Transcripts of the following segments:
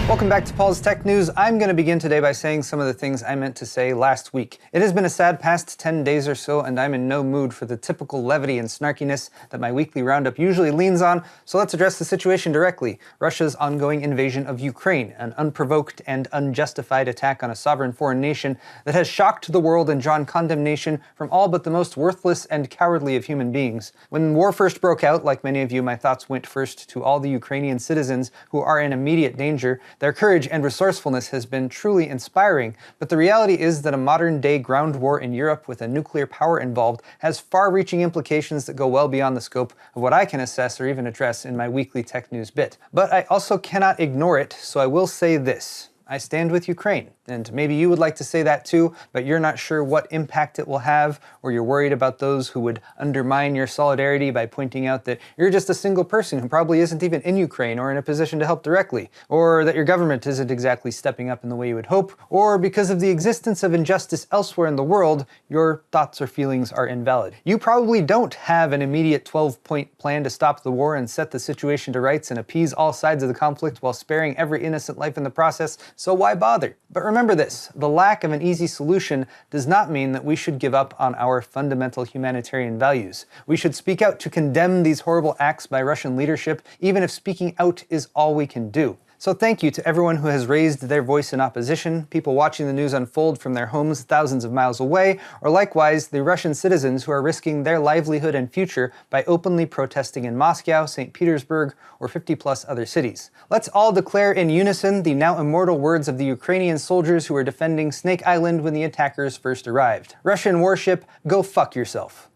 Welcome back to Paul's Tech News. I'm going to begin today by saying some of the things I meant to say last week. It has been a sad past 10 days or so, and I'm in no mood for the typical levity and snarkiness that my weekly roundup usually leans on, so let's address the situation directly. Russia's ongoing invasion of Ukraine, an unprovoked and unjustified attack on a sovereign foreign nation that has shocked the world and drawn condemnation from all but the most worthless and cowardly of human beings. When war first broke out, like many of you, my thoughts went first to all the Ukrainian citizens who are in immediate danger. Their courage and resourcefulness has been truly inspiring, but the reality is that a modern-day ground war in Europe with a nuclear power involved has far-reaching implications that go well beyond the scope of what I can assess or even address in my weekly tech news bit. But I also cannot ignore it, so I will say this. I stand with Ukraine, and maybe you would like to say that too, but you're not sure what impact it will have, or you're worried about those who would undermine your solidarity by pointing out that you're just a single person who probably isn't even in Ukraine or in a position to help directly, or that your government isn't exactly stepping up in the way you would hope, or because of the existence of injustice elsewhere in the world, your thoughts or feelings are invalid. You probably don't have an immediate 12-point plan to stop the war and set the situation to rights and appease all sides of the conflict while sparing every innocent life in the process, so why bother? But remember this, the lack of an easy solution does not mean that we should give up on our fundamental humanitarian values. We should speak out to condemn these horrible acts by Russian leadership, even if speaking out is all we can do. So thank you to everyone who has raised their voice in opposition, people watching the news unfold from their homes thousands of miles away, or likewise the Russian citizens who are risking their livelihood and future by openly protesting in Moscow, St. Petersburg, or 50+ other cities. Let's all declare in unison the now immortal words of the Ukrainian soldiers who were defending Snake Island when the attackers first arrived. Russian warship, go fuck yourself.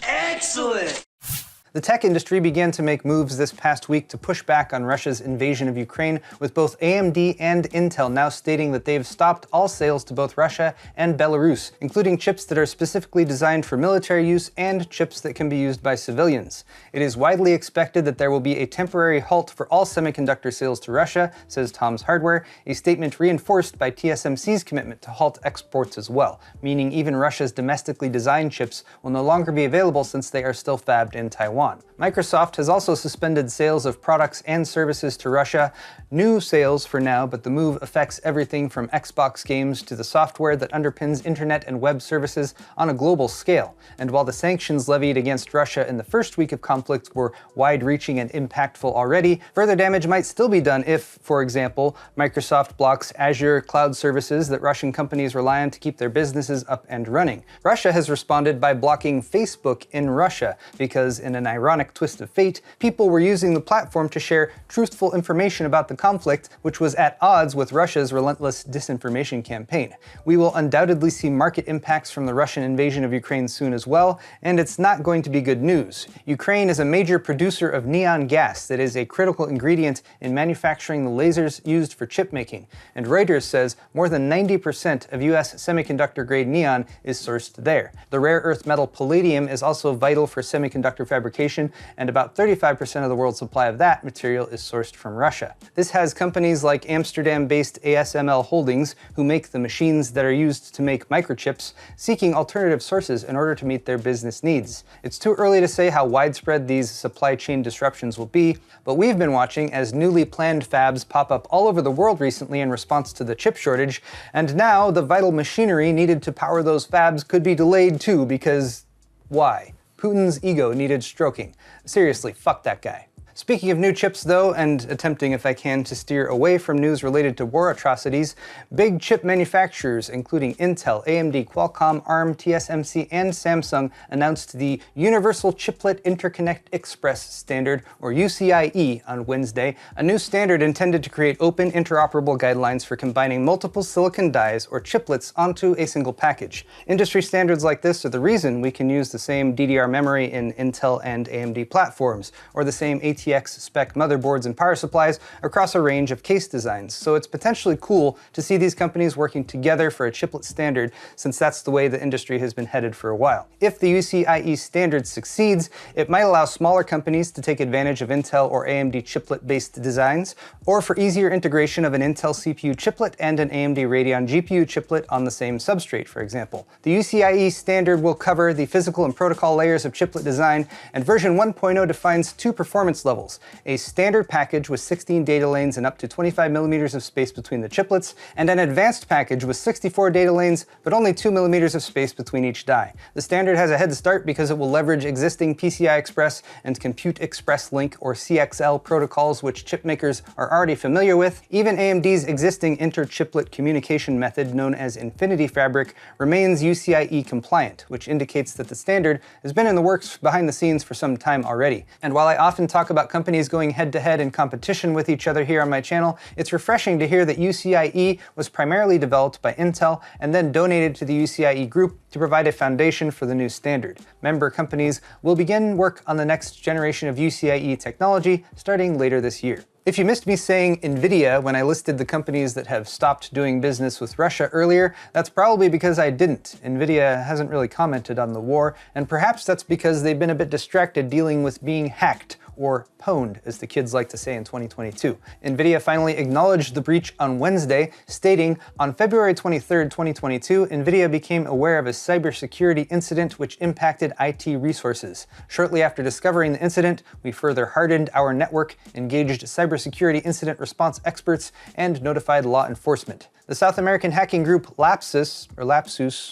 Excellent! The tech industry began to make moves this past week to push back on Russia's invasion of Ukraine, with both AMD and Intel now stating that they've stopped all sales to both Russia and Belarus, including chips that are specifically designed for military use and chips that can be used by civilians. It is widely expected that there will be a temporary halt for all semiconductor sales to Russia, says Tom's Hardware, a statement reinforced by TSMC's commitment to halt exports as well, meaning even Russia's domestically designed chips will no longer be available since they are still fabbed in Taiwan. Microsoft has also suspended sales of products and services to Russia. New sales for now, but the move affects everything from Xbox games to the software that underpins internet and web services on a global scale. And while the sanctions levied against Russia in the first week of conflict were wide-reaching and impactful already, further damage might still be done if, for example, Microsoft blocks Azure cloud services that Russian companies rely on to keep their businesses up and running. Russia has responded by blocking Facebook in Russia, because in an ironic twist of fate, people were using the platform to share truthful information about the conflict, which was at odds with Russia's relentless disinformation campaign. We will undoubtedly see market impacts from the Russian invasion of Ukraine soon as well, and it's not going to be good news. Ukraine is a major producer of neon gas that is a critical ingredient in manufacturing the lasers used for chip making, and Reuters says more than 90% of US semiconductor-grade neon is sourced there. The rare earth metal palladium is also vital for semiconductor fabrication, and about 35% of the world's supply of that material is sourced from Russia. This has companies like Amsterdam-based ASML Holdings, who make the machines that are used to make microchips, seeking alternative sources in order to meet their business needs. It's too early to say how widespread these supply chain disruptions will be, but we've been watching as newly planned fabs pop up all over the world recently in response to the chip shortage, and now the vital machinery needed to power those fabs could be delayed too, because why? Putin's ego needed stroking. Seriously, fuck that guy. Speaking of new chips though, and attempting if I can to steer away from news related to war atrocities, big chip manufacturers including Intel, AMD, Qualcomm, ARM, TSMC, and Samsung announced the Universal Chiplet Interconnect Express standard, or UCIe, on Wednesday, a new standard intended to create open, interoperable guidelines for combining multiple silicon dies or chiplets onto a single package. Industry standards like this are the reason we can use the same DDR memory in Intel and AMD platforms, or the same ATX spec motherboards and power supplies across a range of case designs, so it's potentially cool to see these companies working together for a chiplet standard, since that's the way the industry has been headed for a while. If the UCIe standard succeeds, it might allow smaller companies to take advantage of Intel or AMD chiplet-based designs, or for easier integration of an Intel CPU chiplet and an AMD Radeon GPU chiplet on the same substrate, for example. The UCIe standard will cover the physical and protocol layers of chiplet design, and version 1.0 defines two performance levels levels: a standard package with 16 data lanes and up to 25 millimeters of space between the chiplets, and an advanced package with 64 data lanes but only 2 millimeters of space between each die. The standard has a head start because it will leverage existing PCI Express and Compute Express Link or CXL protocols, which chip makers are already familiar with. Even AMD's existing inter-chiplet communication method known as Infinity Fabric remains UCIe compliant, which indicates that the standard has been in the works behind the scenes for some time already. And while I often talk about companies going head-to-head in competition with each other here on my channel, it's refreshing to hear that UCIe was primarily developed by Intel and then donated to the UCIe group to provide a foundation for the new standard. Member companies will begin work on the next generation of UCIe technology starting later this year. If you missed me saying NVIDIA when I listed the companies that have stopped doing business with Russia earlier, that's probably because I didn't. NVIDIA hasn't really commented on the war, and perhaps that's because they've been a bit distracted dealing with being hacked, or pwned, as the kids like to say in 2022. NVIDIA finally acknowledged the breach on Wednesday, stating, "On February 23, 2022, NVIDIA became aware of a cybersecurity incident which impacted IT resources. Shortly after discovering the incident, we further hardened our network, engaged cybersecurity incident response experts, and notified law enforcement." The South American hacking group Lapsus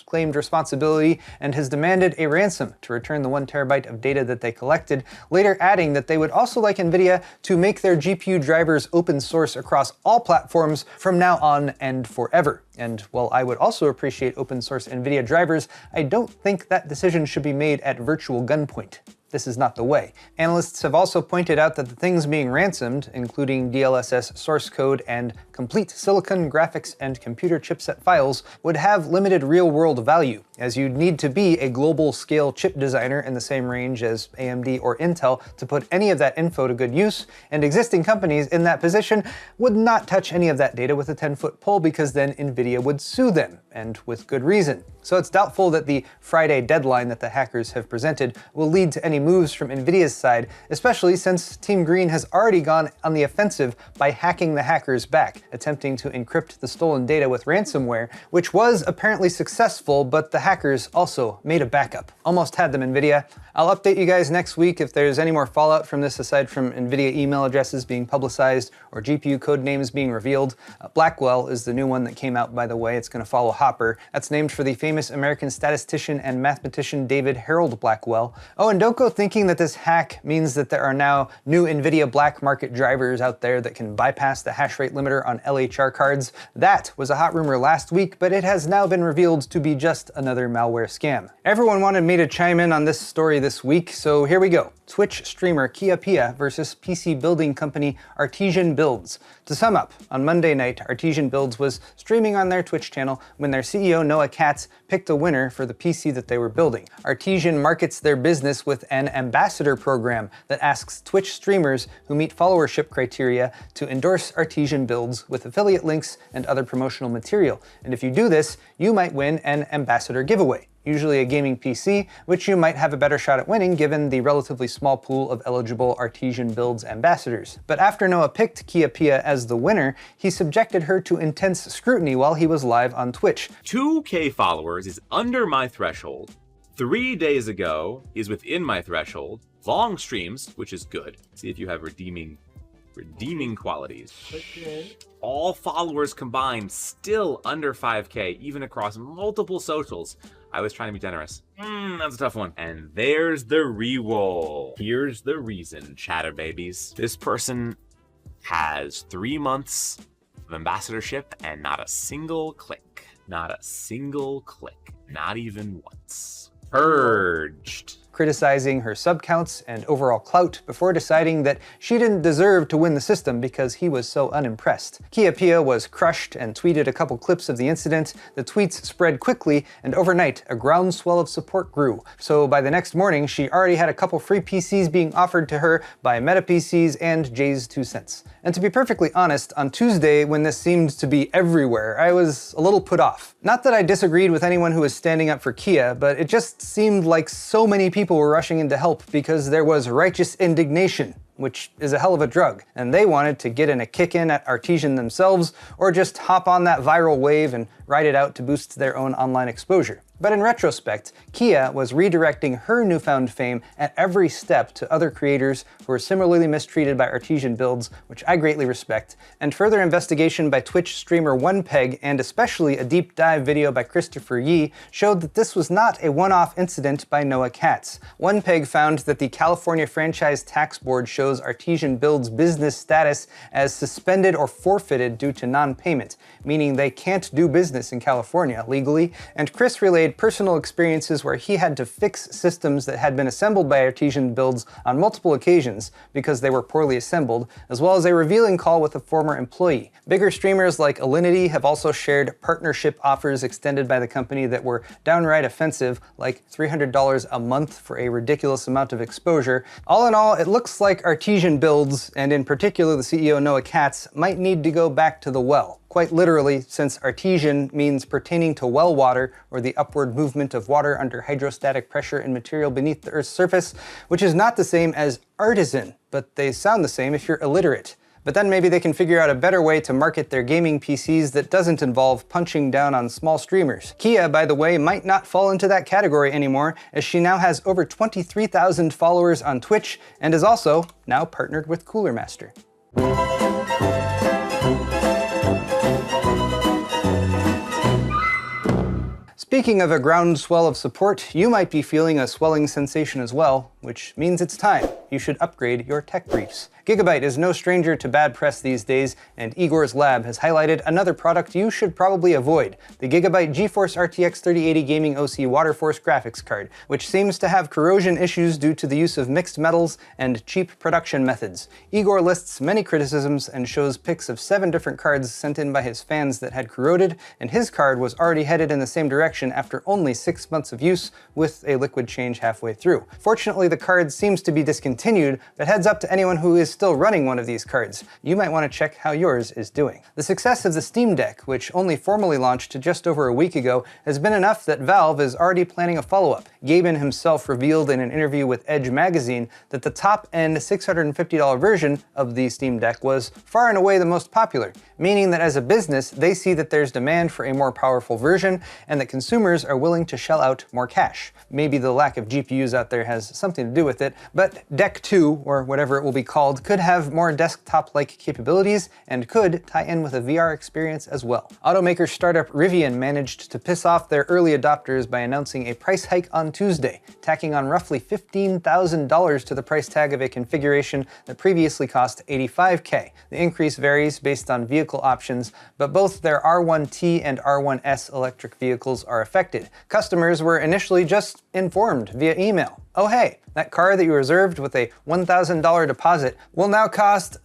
claimed responsibility and has demanded a ransom to return the 1 terabyte of data that they collected, later adding that they would also like NVIDIA to make their GPU drivers open source across all platforms from now on and forever. And while I would also appreciate open source NVIDIA drivers, I don't think that decision should be made at virtual gunpoint. This is not the way. Analysts have also pointed out that the things being ransomed, including DLSS source code and complete silicon, graphics, and computer chipset files, would have limited real-world value, as you'd need to be a global-scale chip designer in the same range as AMD or Intel to put any of that info to good use, and existing companies in that position would not touch any of that data with a 10-foot pole because then NVIDIA would sue them, and with good reason. So it's doubtful that the Friday deadline that the hackers have presented will lead to any moves from NVIDIA's side, especially since Team Green has already gone on the offensive by hacking the hackers back, attempting to encrypt the stolen data with ransomware, which was apparently successful, but the hackers also made a backup. Almost had them, NVIDIA. I'll update you guys next week if there's any more fallout from this aside from NVIDIA email addresses being publicized or GPU code names being revealed. Blackwell is the new one that came out, by the way. It's going to follow Hopper. That's named for the famous American statistician and mathematician David Harold Blackwell. Oh, and don't go thinking that this hack means that there are now new NVIDIA black market drivers out there that can bypass the hash rate limiter on LHR cards. That was a hot rumor last week, but it has now been revealed to be just another malware scam. Everyone wanted me to chime in on this story this week, so here we go. Twitch streamer Kiapiaa versus PC building company Artesian builds. To sum up, on Monday night, Artesian builds was streaming on their Twitch channel when their CEO Noah Katz picked a winner for the PC that they were building. Artesian markets their business with an ambassador program that asks Twitch streamers who meet followership criteria to endorse Artesian builds with affiliate links and other promotional material. And if you do this, you might win an ambassador giveaway, usually a gaming PC, which you might have a better shot at winning given the relatively small pool of eligible Artesian builds ambassadors. But after Noah picked Kiapiaa as the winner, he subjected her to intense scrutiny while he was live on Twitch. 2K followers is under my threshold. 3 days ago is within my threshold. Long streams, which is good. See if you have redeeming qualities. Okay. All followers combined still under 5K, even across multiple socials. I was trying to be generous. That's a tough one. And there's the re-roll. Here's the reason, chatterbabies. This person has 3 months of ambassadorship and not a single click. Not a single click. Not even once. Purged. Criticizing her sub counts and overall clout before deciding that she didn't deserve to win the system because he was so unimpressed. Kiapiaa was crushed and tweeted a couple clips of the incident. The tweets spread quickly, and overnight a groundswell of support grew. So by the next morning, she already had a couple free PCs being offered to her by Meta PCs and Jay's 2 cents. And to be perfectly honest, on Tuesday, when this seemed to be everywhere, I was a little put off. Not that I disagreed with anyone who was standing up for Kia, but it just seemed like so many people were rushing in to help because there was righteous indignation, which is a hell of a drug, and they wanted to get in a kick-in at Artesian themselves or just hop on that viral wave and ride it out to boost their own online exposure. But in retrospect, Kia was redirecting her newfound fame at every step to other creators who were similarly mistreated by Artesian builds, which I greatly respect, and further investigation by Twitch streamer OnePeg and especially a deep dive video by Christopher Yee showed that this was not a one-off incident by Noah Katz. OnePeg found that the California Franchise Tax Board shows Artesian builds business status as suspended or forfeited due to non-payment, meaning they can't do business in California legally, and Chris relayed personal experiences where he had to fix systems that had been assembled by Artesian builds on multiple occasions because they were poorly assembled, as well as a revealing call with a former employee. Bigger streamers like Alinity have also shared partnership offers extended by the company that were downright offensive, like $300 a month for a ridiculous amount of exposure. All in all, it looks like Artesian builds, and in particular the CEO Noah Katz, might need to go back to the well. Quite literally, since Artesian means pertaining to well water, or the upward movement of water under hydrostatic pressure in material beneath the Earth's surface, which is not the same as artisan, but they sound the same if you're illiterate. But then maybe they can figure out a better way to market their gaming PCs that doesn't involve punching down on small streamers. Kia, by the way, might not fall into that category anymore, as she now has over 23,000 followers on Twitch, and is also now partnered with Cooler Master. Speaking of a groundswell of support, you might be feeling a swelling sensation as well, which means it's time. You should upgrade your tech briefs. Gigabyte is no stranger to bad press these days, and Igor's lab has highlighted another product you should probably avoid, the Gigabyte GeForce RTX 3080 Gaming OC WATERFORCE graphics card, which seems to have corrosion issues due to the use of mixed metals and cheap production methods. Igor lists many criticisms and shows pics of 7 different cards sent in by his fans that had corroded, and his card was already headed in the same direction after only 6 months of use, with a liquid change halfway through. Fortunately, the card seems to be discontinued, but heads up to anyone who is still running one of these cards. You might want to check how yours is doing. The success of the Steam Deck, which only formally launched just over a week ago, has been enough that Valve is already planning a follow-up. Gaben himself revealed in an interview with Edge magazine that the top-end $650 version of the Steam Deck was far and away the most popular, meaning that as a business, they see that there's demand for a more powerful version and that consumers are willing to shell out more cash. Maybe the lack of GPUs out there has something to do with it, but Deck 2, or whatever it will be called, could have more desktop-like capabilities and could tie in with a VR experience as well. Automaker startup Rivian managed to piss off their early adopters by announcing a price hike on Tuesday, tacking on roughly $15,000 to the price tag of a configuration that previously cost $85K. The increase varies based on vehicle options, but both their R1T and R1S electric vehicles are affected. Customers were initially just informed via email. Oh hey, that car that you reserved with a $1,000 deposit will now cost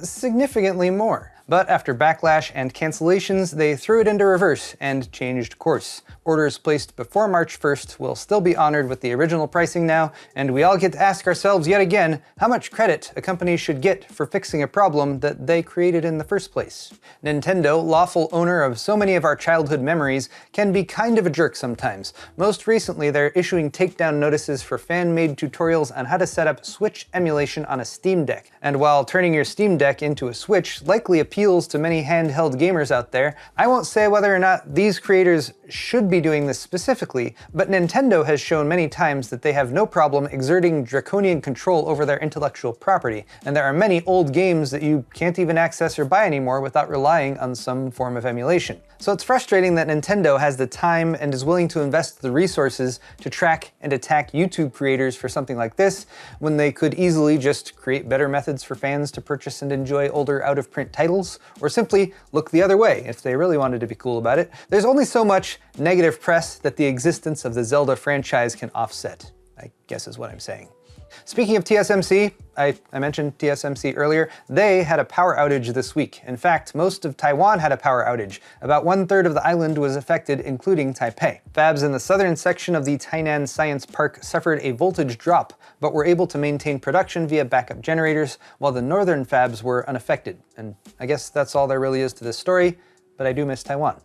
significantly more. But after backlash and cancellations, they threw it into reverse and changed course. Orders placed before March 1st will still be honored with the original pricing now, and we all get to ask ourselves yet again how much credit a company should get for fixing a problem that they created in the first place. Nintendo, lawful owner of so many of our childhood memories, can be kind of a jerk sometimes. Most recently, they're issuing takedown notices for fan-made tutorials on how to set up Switch emulation on a Steam Deck. And while turning your Steam Deck into a Switch likely appeals to many handheld gamers out there, I won't say whether or not these creators should be doing this specifically, but Nintendo has shown many times that they have no problem exerting draconian control over their intellectual property, and there are many old games that you can't even access or buy anymore without relying on some form of emulation. So it's frustrating that Nintendo has the time and is willing to invest the resources to track and attack YouTube creators for something like this, when they could easily just create better methods for fans to purchase and enjoy older out-of-print titles, or simply look the other way if they really wanted to be cool about it. There's only so much negative press that the existence of the Zelda franchise can offset, I guess is what I'm saying. Speaking of TSMC, I mentioned TSMC earlier, they had a power outage this week. In fact, most of Taiwan had a power outage. About 1/3 of the island was affected, including Taipei. Fabs in the southern section of the Tainan Science Park suffered a voltage drop, but were able to maintain production via backup generators, while the northern fabs were unaffected. And I guess that's all there really is to this story, but I do miss Taiwan.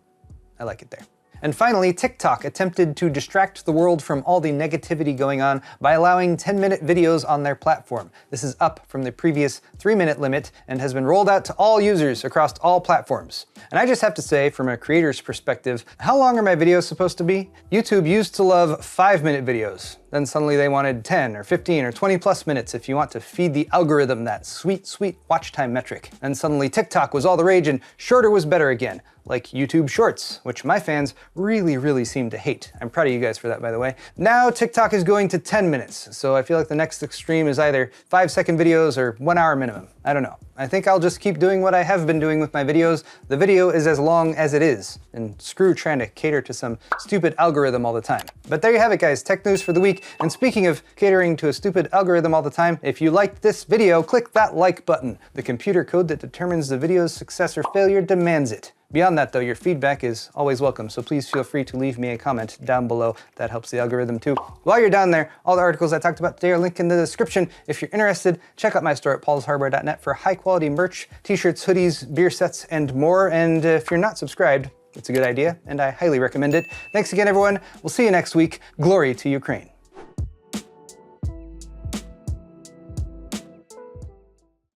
I like it there. And finally, TikTok attempted to distract the world from all the negativity going on by allowing 10-minute videos on their platform. This is up from the previous 3-minute limit and has been rolled out to all users across all platforms. And I just have to say, from a creator's perspective, how long are my videos supposed to be? YouTube used to love 5-minute videos. Then suddenly they wanted 10 or 15 or 20 plus minutes if you want to feed the algorithm that sweet, sweet watch time metric. And suddenly TikTok was all the rage and shorter was better again, like YouTube Shorts, which my fans really seem to hate. I'm proud of you guys for that, by the way. Now TikTok is going to 10 minutes, so I feel like the next extreme is either 5-second videos or 1 hour minimum. I don't know. I think I'll just keep doing what I have been doing with my videos. The video is as long as it is, and screw trying to cater to some stupid algorithm all the time. But there you have it, guys, tech news for the week. And speaking of catering to a stupid algorithm all the time, if you liked this video, click that like button. The computer code that determines the video's success or failure demands it. Beyond that, though, your feedback is always welcome, so please feel free to leave me a comment down below. That helps the algorithm too. While you're down there, all the articles I talked about today are linked in the description. If you're interested, check out my store at paulshardware.net for high-quality merch, t-shirts, hoodies, beer sets, and more. And if you're not subscribed, it's a good idea, and I highly recommend it. Thanks again, everyone. We'll see you next week. Glory to Ukraine.